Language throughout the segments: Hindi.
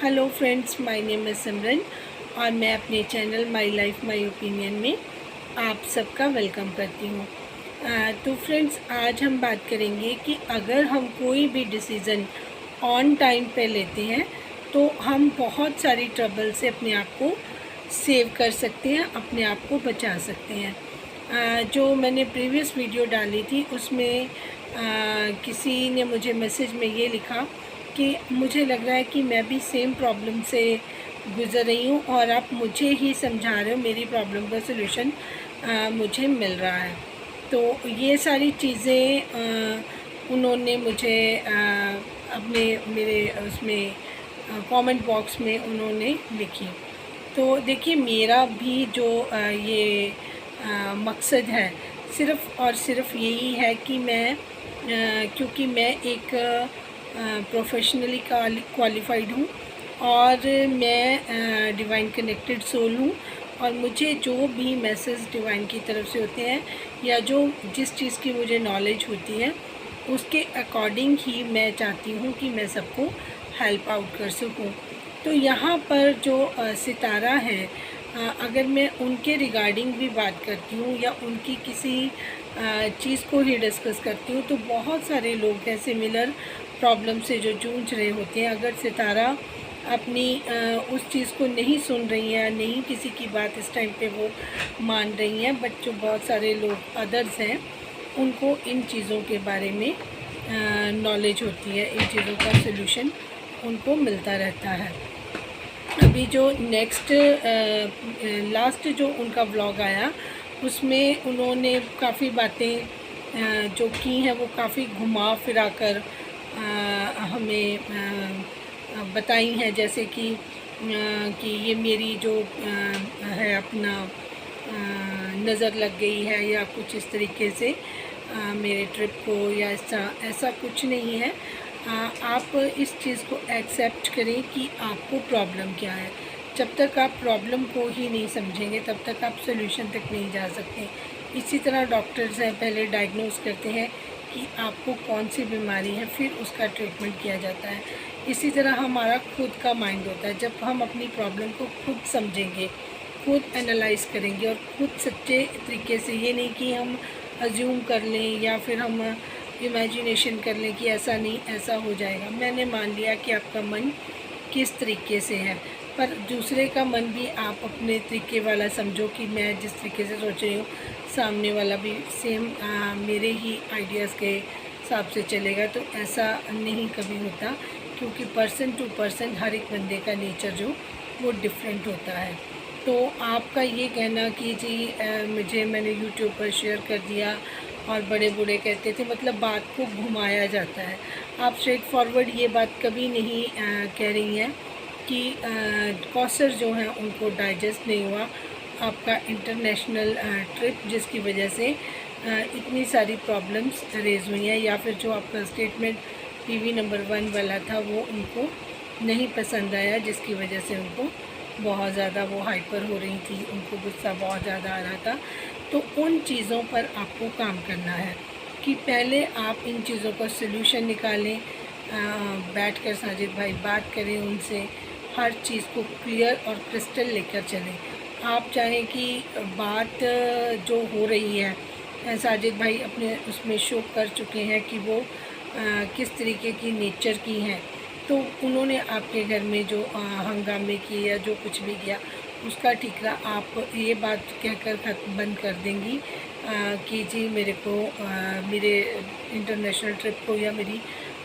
Hello friends, my name is Simran और मैं अपने channel my life my opinion में आप सबका वेलकम करती हूँ। तो फ्रेंड्स, आज हम बात करेंगे कि अगर हम कोई भी डिसीज़न ऑन टाइम पे लेते हैं तो हम बहुत सारी ट्रबल से अपने आप को सेव कर सकते हैं, अपने आप को बचा सकते हैं। जो मैंने प्रीवियस वीडियो डाली थी उसमें किसी ने मुझे मैसेज में ये लिखा कि मुझे लग रहा है कि मैं भी सेम प्रॉब्लम से गुज़र रही हूँ और आप मुझे ही समझा रहे हो, मेरी प्रॉब्लम का सलूशन मुझे मिल रहा है। तो ये सारी चीज़ें उन्होंने मुझे अपने मेरे उसमें कमेंट बॉक्स में उन्होंने लिखी। तो देखिए, मेरा भी जो ये मकसद है सिर्फ़ और सिर्फ यही है कि मैं क्योंकि मैं एक प्रोफेशनली क्वालिफाइड हूँ और मैं डिवाइन कनेक्टेड सोल हूँ और मुझे जो भी मैसेज डिवाइन की तरफ से होते हैं या जो जिस चीज़ की मुझे नॉलेज होती है उसके अकॉर्डिंग ही मैं चाहती हूँ कि मैं सबको हेल्प आउट कर सकूँ। तो यहाँ पर जो सितारा है, अगर मैं उनके रिगार्डिंग भी बात करती हूँ या उनकी किसी चीज़ को ही डिस्कस करती हूँ तो बहुत सारे लोग हैं सिमिलर प्रॉब्लम से जो जूझ रहे होते हैं। अगर सितारा अपनी उस चीज़ को नहीं सुन रही हैं, नहीं किसी की बात इस टाइम पे वो मान रही हैं, बट जो बहुत सारे लोग अदर्स हैं उनको इन चीज़ों के बारे में नॉलेज होती है, इन चीज़ों का सलूशन उनको मिलता रहता है। अभी जो नेक्स्ट लास्ट जो उनका ब्लॉग आया उसमें उन्होंने काफ़ी बातें जो की हैं वो काफ़ी घुमा फिरा कर हमें बताई हैं। जैसे कि ये मेरी जो है अपना नज़र लग गई है या कुछ इस तरीके से मेरे ट्रिप को, या ऐसा कुछ नहीं है। आप इस चीज़ को एक्सेप्ट करें कि आपको प्रॉब्लम क्या है। जब तक आप प्रॉब्लम को ही नहीं समझेंगे तब तक आप सोल्यूशन तक नहीं जा सकते। इसी तरह डॉक्टर्स हैं, पहले डायग्नोस करते हैं कि आपको कौन सी बीमारी है, फिर उसका ट्रीटमेंट किया जाता है। इसी तरह हमारा खुद का माइंड होता है। जब हम अपनी प्रॉब्लम को खुद समझेंगे, खुद एनालाइज़ करेंगे और खुद सच्चे तरीके से, ये नहीं कि हम अज्यूम कर लें या फिर हम इमेजिनेशन कर लें कि ऐसा नहीं ऐसा हो जाएगा। मैंने मान लिया कि आपका मन किस तरीके से है, पर दूसरे का मन भी आप अपने तरीके वाला समझो कि मैं जिस तरीके से सोच रही हूँ सामने वाला भी सेम मेरे ही आइडियाज़ के हिसाब से चलेगा। तो ऐसा नहीं कभी होता, क्योंकि पर्सन टू पर्सन हर एक बंदे का नेचर जो वो डिफरेंट होता है। तो आपका ये कहना कि जी मैंने यूट्यूब पर शेयर कर दिया और बड़े बूढ़े कहते थे, मतलब बात को घुमाया जाता है। आप स्ट्रेट फॉरवर्ड ये बात कभी नहीं कह रही हैं कि कौसर जो हैं उनको डाइजेस्ट नहीं हुआ आपका इंटरनेशनल ट्रिप, जिसकी वजह से इतनी सारी प्रॉब्लम्स रेज़ हुई हैं, या फिर जो आपका स्टेटमेंट पीवी नंबर 1 वाला था वो उनको नहीं पसंद आया, जिसकी वजह से उनको बहुत ज़्यादा वो हाइपर हो रही थी, उनको गुस्सा बहुत ज़्यादा आ रहा था। तो उन चीज़ों पर आपको काम करना है कि पहले आप इन चीज़ों का सलूशन निकालें, बैठकर साजिद भाई बात करें उनसे, हर चीज़ को क्लियर और क्रिस्टल लेकर चलें। आप चाहें कि बात जो हो रही है, साजिद भाई अपने उसमें शो कर चुके हैं कि वो किस तरीके की नेचर की हैं, तो उन्होंने आपके घर में जो हंगामे किए या जो कुछ भी किया उसका ठीकरा आप ये बात कहकर बंद कर देंगी कि जी मेरे को मेरे इंटरनेशनल ट्रिप को या मेरी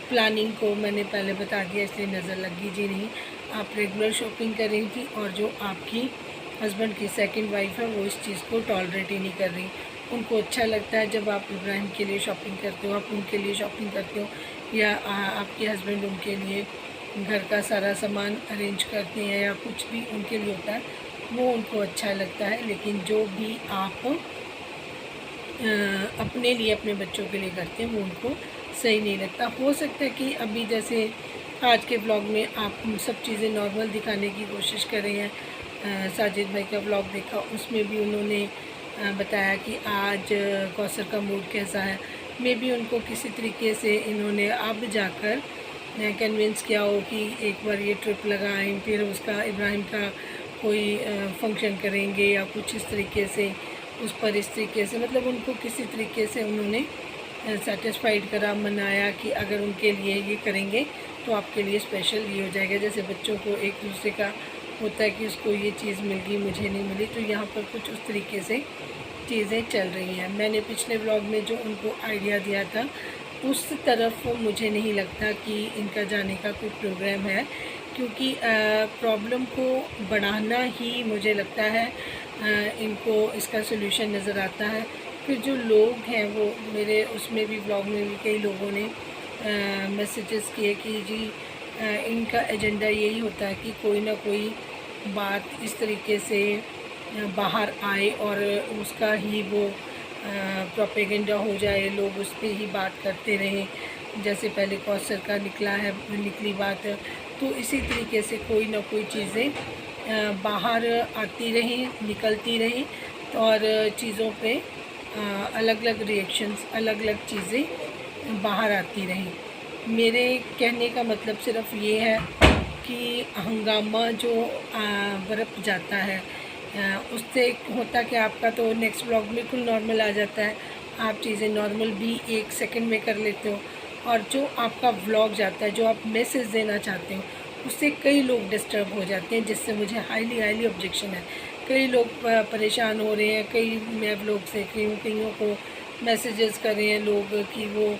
प्लानिंग को मैंने पहले बता दिया इसलिए नज़र लगी। जी नहीं, आप रेगुलर शॉपिंग कर रही थी और जो आपकी हस्बैंड की सेकंड वाइफ है वो इस चीज़ को टॉलरेट ही नहीं कर रही। उनको अच्छा लगता है जब आप इब्राहिम के लिए शॉपिंग करते हो, आप उनके लिए शॉपिंग करते हो, या आपके हस्बैंड उनके लिए घर का सारा सामान अरेंज करते हैं या कुछ भी उनके लिए होता है, वो उनको अच्छा लगता है। लेकिन जो भी आप अपने लिए, अपने बच्चों के लिए करते हैं वो उनको सही नहीं लगता। हो सकता है कि अभी जैसे आज के ब्लॉग में आप सब चीज़ें नॉर्मल दिखाने की कोशिश कर रहे हैं। साजिद भाई का ब्लॉग देखा, उसमें भी उन्होंने बताया कि आज कौसर का मूड कैसा है। मे बी उनको किसी तरीके से इन्होंने अब जाकर कन्विंस किया हो कि एक बार ये ट्रिप लगाएं, फिर उसका इब्राहिम का कोई फंक्शन करेंगे या कुछ इस तरीके से, उस पर इस तरीके से, मतलब उनको किसी तरीके से उन्होंने सेटिस्फाइड करा, मनाया कि अगर उनके लिए ये करेंगे तो आपके लिए स्पेशल ये हो जाएगा। जैसे बच्चों को एक दूसरे का होता है कि उसको ये चीज़ मिल गई, मुझे नहीं मिली, तो यहाँ पर कुछ उस तरीके से चीज़ें चल रही हैं। मैंने पिछले व्लॉग में जो उनको आइडिया दिया था उस तरफ मुझे नहीं लगता कि इनका जाने का कोई प्रोग्राम है, क्योंकि प्रॉब्लम को बढ़ाना ही मुझे लगता है इनको इसका सोल्यूशन नज़र आता है। फिर जो लोग हैं वो मेरे उसमें भी व्लॉग में भी कई लोगों ने मैसेजेस किए कि जी इनका एजेंडा यही होता है कि कोई ना कोई बात इस तरीके से बाहर आए और उसका ही वो प्रोपेगेंडा हो जाए, लोग उस पर ही बात करते रहें। जैसे पहले कौसर का निकली बात, तो इसी तरीके से कोई ना कोई चीज़ें बाहर आती रहें, निकलती रहें, और चीज़ों पे अलग अलग रिएक्शंस, अलग अलग चीज़ें बाहर आती रहें। मेरे कहने का मतलब सिर्फ ये है कि हंगामा जो बरप जाता है उससे होता कि आपका तो नेक्स्ट व्लॉग बिल्कुल नॉर्मल आ जाता है, आप चीज़ें नॉर्मल भी 1 सेकंड में कर लेते हो, और जो आपका व्लॉग जाता है, जो आप मैसेज देना चाहते हो, उससे कई लोग डिस्टर्ब हो जाते हैं, जिससे मुझे हाईली ऑब्जेक्शन है। कई लोग परेशान हो रहे हैं, कई मैं व्लॉग से कईयों को मैसेजेस कर रहे हैं लोग कि वो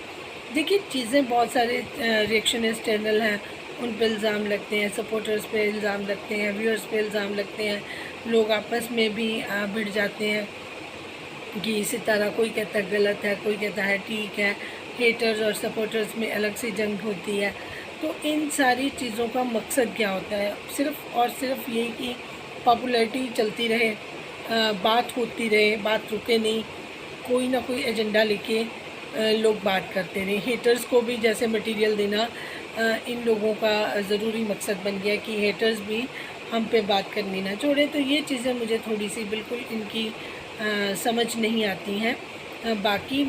देखिए चीज़ें, बहुत सारे रिएक्शनिस्ट चैनल हैं, उन पर इल्ज़ाम लगते हैं, सपोर्टर्स पे इल्ज़ाम लगते हैं, व्यूअर्स पे इल्ज़ाम लगते हैं, लोग आपस में भी भिड़ जाते हैं कि सितारा कोई कहता है गलत है, कोई कहता है ठीक है, हेटर्स और सपोर्टर्स में अलग से जंग होती है। तो इन सारी चीज़ों का मकसद क्या होता है? सिर्फ़ और सिर्फ यही कि पॉपुलैरिटी चलती रहे, बात होती रहे, बात रुके नहीं, कोई ना कोई एजेंडा लेके लोग बात करते रहे। हेटर्स को भी जैसे मटेरियल देना इन लोगों का ज़रूरी मकसद बन गया कि हेटर्स भी हम पे बात करनी ना छोड़े। तो ये चीज़ें मुझे थोड़ी सी बिल्कुल इनकी समझ नहीं आती हैं। बाकी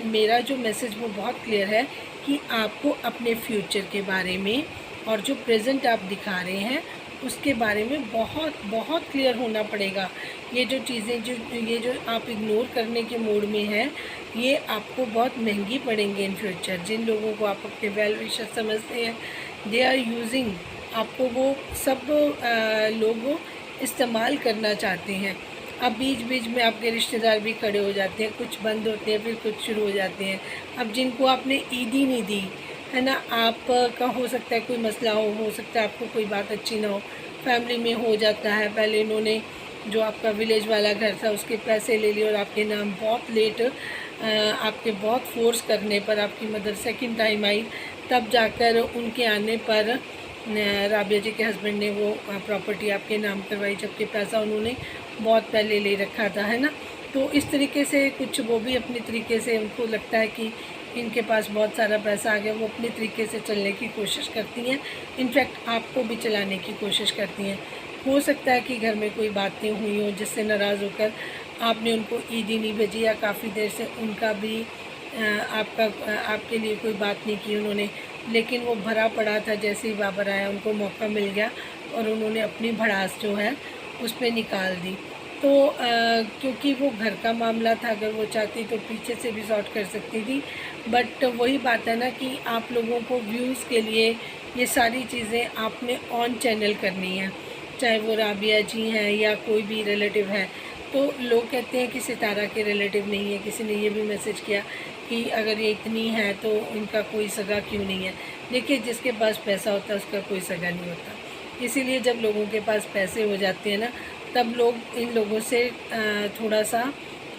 मेरा जो मैसेज वो बहुत क्लियर है कि आपको अपने फ्यूचर के बारे में और जो प्रेजेंट आप दिखा रहे हैं उसके बारे में बहुत बहुत क्लियर होना पड़ेगा। ये जो चीज़ें जो आप इग्नोर करने के मूड में हैं, ये आपको बहुत महंगी पड़ेंगी इन फ्यूचर। जिन लोगों को आप अपने वेल विशर समझते हैं, दे आर यूजिंग आपको, वो सब लोग इस्तेमाल करना चाहते हैं। अब बीच बीच में आपके रिश्तेदार भी खड़े हो जाते हैं, कुछ बंद होते हैं फिर कुछ शुरू हो जाते हैं। अब जिनको आपने ईद ही नहीं दी है ना, आपका हो सकता है कोई मसला हो सकता है आपको कोई बात अच्छी ना हो, फैमिली में हो जाता है। पहले इन्होंने जो आपका विलेज वाला घर था उसके पैसे ले लिए और आपके नाम बहुत लेट, आपके बहुत फोर्स करने पर आपकी मदर सेकंड टाइम आई, तब जाकर उनके आने पर राबिया जी के हस्बैंड ने वो प्रॉपर्टी आपके नाम करवाई, जबकि पैसा उन्होंने बहुत पहले ले रखा था, है ना। तो इस तरीके से कुछ वो भी अपने तरीके से, उनको लगता है कि इनके पास बहुत सारा पैसा आ गया, वो अपने तरीके से चलने की कोशिश करती हैं, इनफैक्ट आपको भी चलाने की कोशिश करती हैं। हो सकता है कि घर में कोई बातें हुई हों जिससे नाराज़ होकर आपने उनको ईद ही नहीं भेजी, या काफ़ी देर से उनका भी आपके लिए कोई बात नहीं की उन्होंने, लेकिन वो भरा पड़ा था। जैसे ही बाबर आया उनको मौका मिल गया और उन्होंने अपनी भड़ास जो है उस पर निकाल दी। तो क्योंकि वो घर का मामला था, अगर वो चाहती तो पीछे से भी सॉर्ट कर सकती थी, बट वही बात है ना कि आप लोगों को व्यूज़ के लिए ये सारी चीज़ें आपने ऑन चैनल करनी है, चाहे वो राबिया जी हैं या कोई भी रिलेटिव है। तो लोग कहते हैं कि सितारा के रिलेटिव नहीं है। किसी ने ये भी मैसेज किया कि अगर ये इतनी है तो इनका कोई सगा क्यों नहीं है। देखिए, जिसके पास पैसा होता है उसका कोई सगा नहीं होता। इसीलिए जब लोगों के पास पैसे हो जाते हैं ना, तब लोग इन लोगों से थोड़ा सा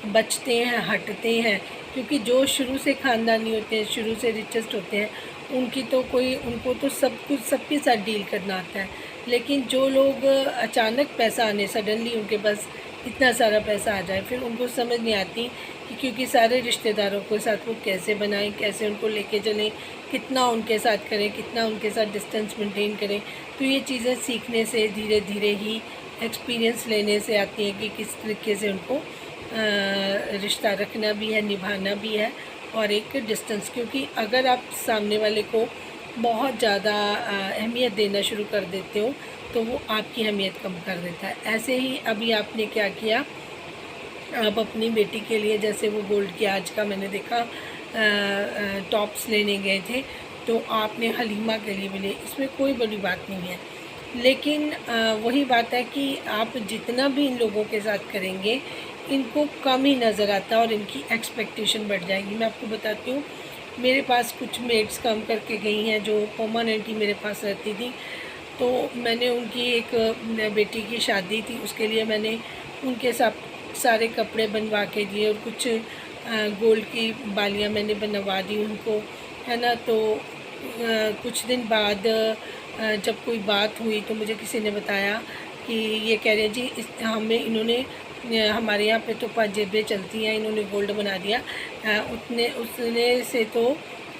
बचते हैं, हटते हैं, क्योंकि जो शुरू से ख़ानदानी होते हैं, शुरू से रिचेस्ट होते हैं, उनको तो सब कुछ सबके साथ डील करना आता है। लेकिन जो लोग अचानक पैसा आने, सडनली उनके पास इतना सारा पैसा आ जाए, फिर उनको समझ नहीं आती कि क्योंकि सारे रिश्तेदारों के साथ वो कैसे बनाएं, कैसे उनको लेके चलें, कितना उनके साथ करें, कितना उनके साथ डिस्टेंस मेंटेन करें। तो ये चीज़ें सीखने से, धीरे धीरे ही एक्सपीरियंस लेने से आती हैं कि किस तरीके से उनको रिश्ता रखना भी है, निभाना भी है, और एक डिस्टेंस। क्योंकि अगर आप सामने वाले को बहुत ज़्यादा अहमियत देना शुरू कर देते हो तो वो आपकी अहमियत कम कर देता है। ऐसे ही अभी आपने क्या किया, आप अपनी बेटी के लिए जैसे वो गोल्ड की आज का मैंने देखा टॉप्स लेने गए थे, तो आपने हलीमा के लिए भी लिए, इसमें कोई बड़ी बात नहीं है। लेकिन वही बात है कि आप जितना भी इन लोगों के साथ करेंगे, इनको कम ही नज़र आता है और इनकी एक्सपेक्टेशन बढ़ जाएगी। मैं आपको बताती हूँ, मेरे पास कुछ मेड्स काम करके गई हैं जो परमानेंटली मेरे पास रहती थी, तो मैंने उनकी एक बेटी की शादी थी, उसके लिए मैंने उनके साथ सारे कपड़े बनवा के दिए और कुछ गोल्ड की बालियाँ मैंने बनवा दी उनको, है ना। तो कुछ दिन बाद जब कोई बात हुई तो मुझे किसी ने बताया कि ये कह रहे हैं जी हमें इन्होंने हमारे यहाँ पे तो पाजेबें चलती हैं, इन्होंने गोल्ड बना दिया, उसने से तो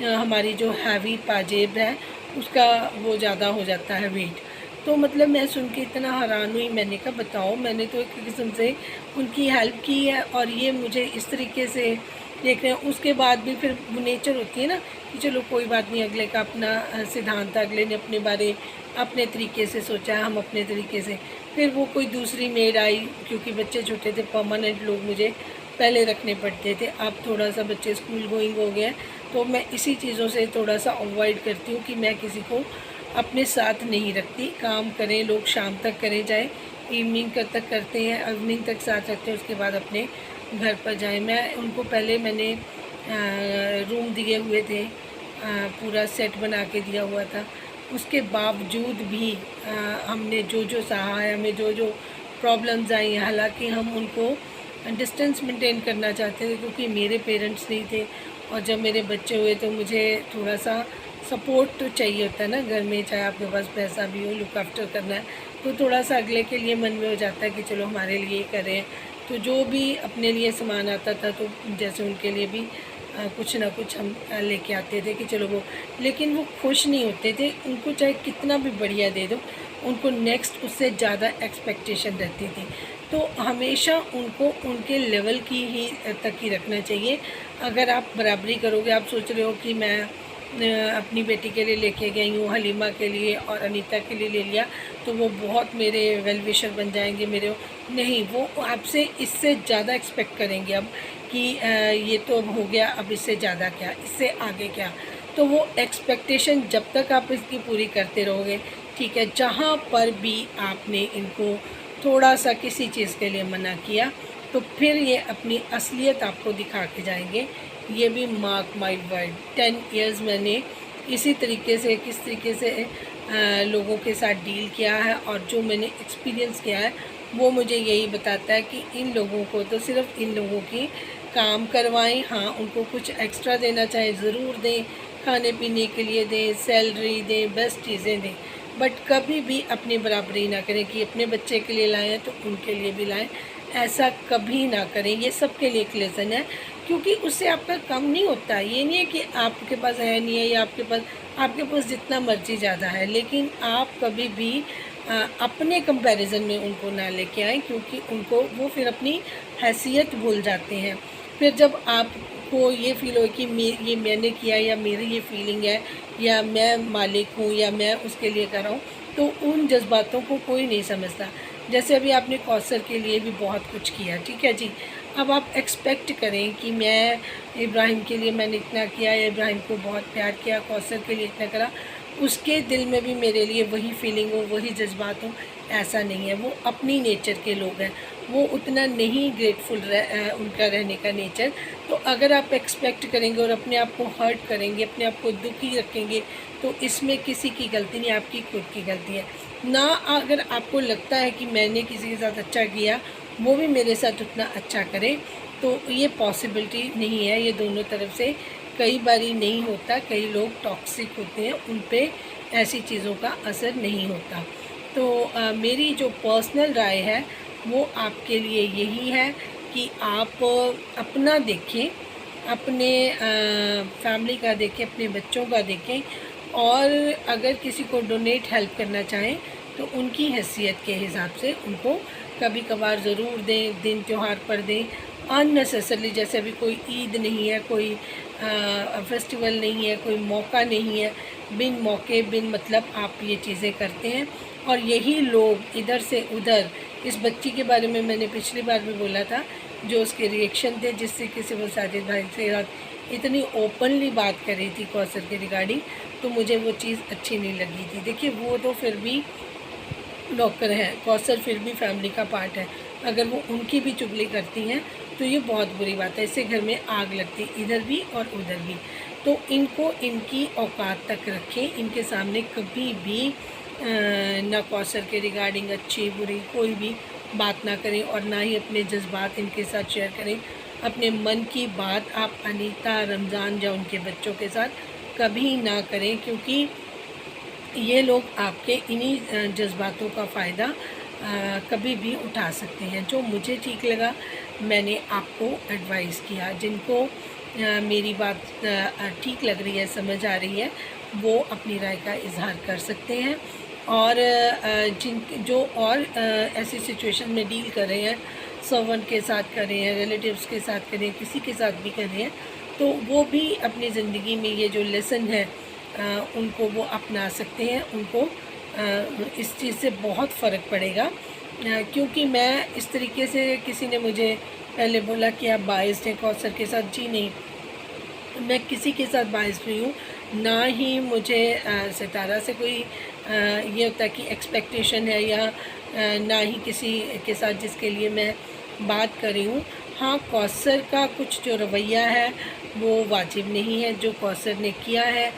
हमारी जो हैवी पाजेब है उसका वो ज़्यादा हो जाता है वेट। तो मतलब मैं सुन के इतना हैरान हुई, मैंने कहा बताओ, मैंने तो एक किस्म से उनकी हेल्प की है और ये मुझे इस तरीके से देख रहे हैं। उसके बाद भी फिर वो नेचर होती है ना कि चलो कोई बात नहीं, अगले का अपना सिद्धांत, अगले ने अपने बारे अपने तरीके से सोचा, हम अपने तरीके से। फिर वो कोई दूसरी मेड आई, क्योंकि बच्चे छोटे थे, परमानेंट लोग मुझे पहले रखने पड़ते थे। अब थोड़ा सा बच्चे स्कूल गोइंग हो गए, तो मैं इसी चीज़ों से थोड़ा सा अवॉइड करती हूँ कि मैं किसी को अपने साथ नहीं रखती। काम करें लोग, शाम तक करें, जाए इवनिंग तक करते हैं, इवनिंग तक साथ रखते हैं, उसके बाद अपने घर पर जाएं। मैं उनको पहले मैंने रूम दिए हुए थे, पूरा सेट बना के दिया हुआ था। उसके बावजूद भी हमने जो जो सहा है, हमें जो जो प्रॉब्लम्स आई हैं, हालांकि हम उनको डिस्टेंस मेंटेन करना चाहते थे क्योंकि मेरे पेरेंट्स नहीं थे, और जब मेरे बच्चे हुए तो मुझे थोड़ा सा सपोर्ट तो चाहिए होता है ना घर में, चाहे आपके पास पैसा भी हो, लुक आफ्टर करना है, तो थोड़ा सा अगले के लिए मन में हो जाता है कि चलो हमारे लिए करें। तो जो भी अपने लिए सामान आता था तो जैसे उनके लिए भी कुछ ना कुछ हम लेके आते थे कि चलो वो, लेकिन वो खुश नहीं होते थे। उनको चाहे कितना भी बढ़िया दे दो, उनको नेक्स्ट उससे ज़्यादा एक्सपेक्टेशन रहती थी। तो हमेशा उनको उनके लेवल की ही तक ही रखना चाहिए। अगर आप बराबरी करोगे, आप सोच रहे हो कि मैं अपनी बेटी के लिए लेके गई हूँ, हलीमा के लिए और अनीता के लिए ले लिया तो वो बहुत मेरे वेल विशर बन जाएंगे मेरे, नहीं, वो आपसे इससे ज़्यादा एक्सपेक्ट करेंगे अब कि ये तो अब हो गया, अब इससे ज़्यादा क्या, इससे आगे क्या। तो वो एक्सपेक्टेशन जब तक आप इसकी पूरी करते रहोगे, ठीक है, जहाँ पर भी आपने इनको थोड़ा सा किसी चीज़ के लिए मना किया तो फिर ये अपनी असलियत आपको दिखा के जाएंगे। ये भी मार्क माई वर्ड, 10 इयर्स मैंने इसी तरीके से, किस तरीके से लोगों के साथ डील किया है और जो मैंने एक्सपीरियंस किया है वो मुझे यही बताता है कि इन लोगों को तो सिर्फ इन लोगों की काम करवाएं। हाँ, उनको कुछ एक्स्ट्रा देना चाहे ज़रूर दें, खाने पीने के लिए दें, सैलरी दें, बेस्ट चीज़ें दें, बट कभी भी अपनी बराबरी ना करें कि अपने बच्चे के लिए लाएँ तो उनके लिए भी लाएँ, ऐसा कभी ना करें। ये सबके लिए एक लेसन है, क्योंकि उससे आपका कम नहीं होता। ये नहीं है कि आपके पास है नहीं है या आपके पास जितना मर्जी ज़्यादा है, लेकिन आप कभी भी अपने कंपैरिजन में उनको ना लेके आएँ, क्योंकि उनको वो फिर अपनी हैसियत भूल जाते हैं। फिर जब आपको ये फील हो कि ये मैंने किया या मेरी ये फीलिंग है या मैं मालिक हूँ या मैं उसके लिए कर रहा हूँ, तो उन जज्बातों को कोई नहीं समझता। जैसे अभी आपने कौसर के लिए भी बहुत कुछ किया, ठीक है जी, अब आप एक्सपेक्ट करें कि मैं इब्राहिम के लिए मैंने इतना किया या इब्राहिम को बहुत प्यार किया, कौसर के लिए इतना करा, उसके दिल में भी मेरे लिए वही फीलिंग हो, वही जज्बात हो, ऐसा नहीं है। वो अपनी नेचर के लोग हैं, वो उतना नहीं ग्रेटफुल उनका रहने का नेचर। तो अगर आप एक्सपेक्ट करेंगे और अपने आप को हर्ट करेंगे, अपने आप को दुखी रखेंगे, तो इसमें किसी की गलती नहीं, आपकी खुद की गलती है ना। अगर आपको लगता है कि मैंने किसी के साथ अच्छा किया, वो भी मेरे साथ उतना अच्छा करे, तो ये पॉसिबिलिटी नहीं है। ये दोनों तरफ से कई बारी नहीं होता। कई लोग टॉक्सिक होते हैं, उन पे ऐसी चीज़ों का असर नहीं होता। तो मेरी जो पर्सनल राय है वो आपके लिए यही है कि आप अपना देखें, अपने फैमिली का देखें, अपने बच्चों का देखें, और अगर किसी को डोनेट हेल्प करना चाहें तो उनकी हैसियत के हिसाब से उनको कभी कभार ज़रूर दें, दिन त्यौहार पर दें। अननेसेसरली, जैसे अभी कोई ईद नहीं है, कोई फेस्टिवल नहीं है, कोई मौका नहीं है, बिन मौके बिन मतलब आप ये चीज़ें करते हैं। और यही लोग इधर से उधर, इस बच्ची के बारे में मैंने पिछली बार भी बोला था, जो उसके रिएक्शन थे जिस तरीके से वो साजिद भाई से इतनी ओपनली बात कर रही थी कौसर के रिगार्डिंग, तो मुझे वो चीज़ अच्छी नहीं लगी थी। देखिए वो तो फिर भी डॉक्टर हैं, कौसर फिर भी फैमिली का पार्ट है, अगर वो उनकी भी चुगली करती हैं तो ये बहुत बुरी बात है। इससे घर में आग लगती, इधर भी और उधर भी। तो इनको इनकी औकात तक रखें, इनके सामने कभी भी ना कौसर के रिगार्डिंग अच्छी बुरी कोई भी बात ना करें, और ना ही अपने जज्बात इनके साथ शेयर करें। अपने मन की बात आप अनीता, रमज़ान या उनके बच्चों के साथ कभी ना करें, क्योंकि ये लोग आपके इन्हीं जज्बातों का फ़ायदा कभी भी उठा सकते हैं। जो मुझे ठीक लगा मैंने आपको एडवाइस किया। जिनको मेरी बात ठीक लग रही है, समझ आ रही है, वो अपनी राय का इज़हार कर सकते हैं। और जिन जो और ऐसी सिचुएशन में डील कर रहे हैं, सर्वेंट के साथ कर रहे हैं, रिलेटिव्स के साथ कर रहे हैं, किसी के साथ भी कर रहे हैं, तो वो भी अपनी ज़िंदगी में ये जो लेसन है उनको वो अपना सकते हैं। उनको इस चीज़ से बहुत फ़र्क पड़ेगा, क्योंकि मैं इस तरीके से, किसी ने मुझे पहले बोला कि आप बायस्ड हैं कौसर के साथ। जी नहीं, मैं किसी के साथ बायस्ड नहीं हूँ, ना ही मुझे सितारा से कोई ये होता है कि एक्सपेक्टेशन है, या ना ही किसी के साथ जिसके लिए मैं बात कर रही हूँ। हाँ, कौसर का कुछ जो रवैया है वो वाजिब नहीं है, जो कौसर ने किया है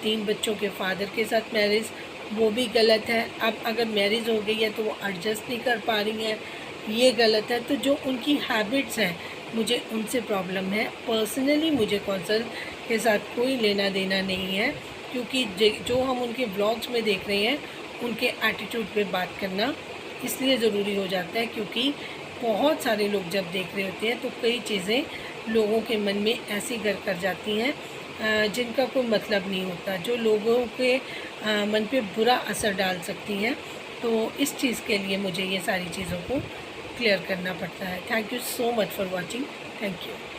3 बच्चों के फादर के साथ मैरिज, वो भी गलत है। अब अगर मैरिज हो गई है तो वो एडजस्ट नहीं कर पा रही हैं, ये गलत है। तो जो उनकी हैबिट्स हैं, मुझे उनसे प्रॉब्लम है। पर्सनली मुझे कौसर के साथ कोई लेना देना नहीं है, क्योंकि जो हम उनके ब्लॉग्स में देख रहे हैं, उनके एटीट्यूड पे बात करना इसलिए ज़रूरी हो जाता है, क्योंकि बहुत सारे लोग जब देख रहे होते हैं तो कई चीज़ें लोगों के मन में ऐसी घर कर जाती हैं जिनका कोई मतलब नहीं होता, जो लोगों के मन पे बुरा असर डाल सकती हैं। तो इस चीज़ के लिए मुझे ये सारी चीज़ों को क्लियर करना पड़ता है। Thank you so much for watching. Thank you.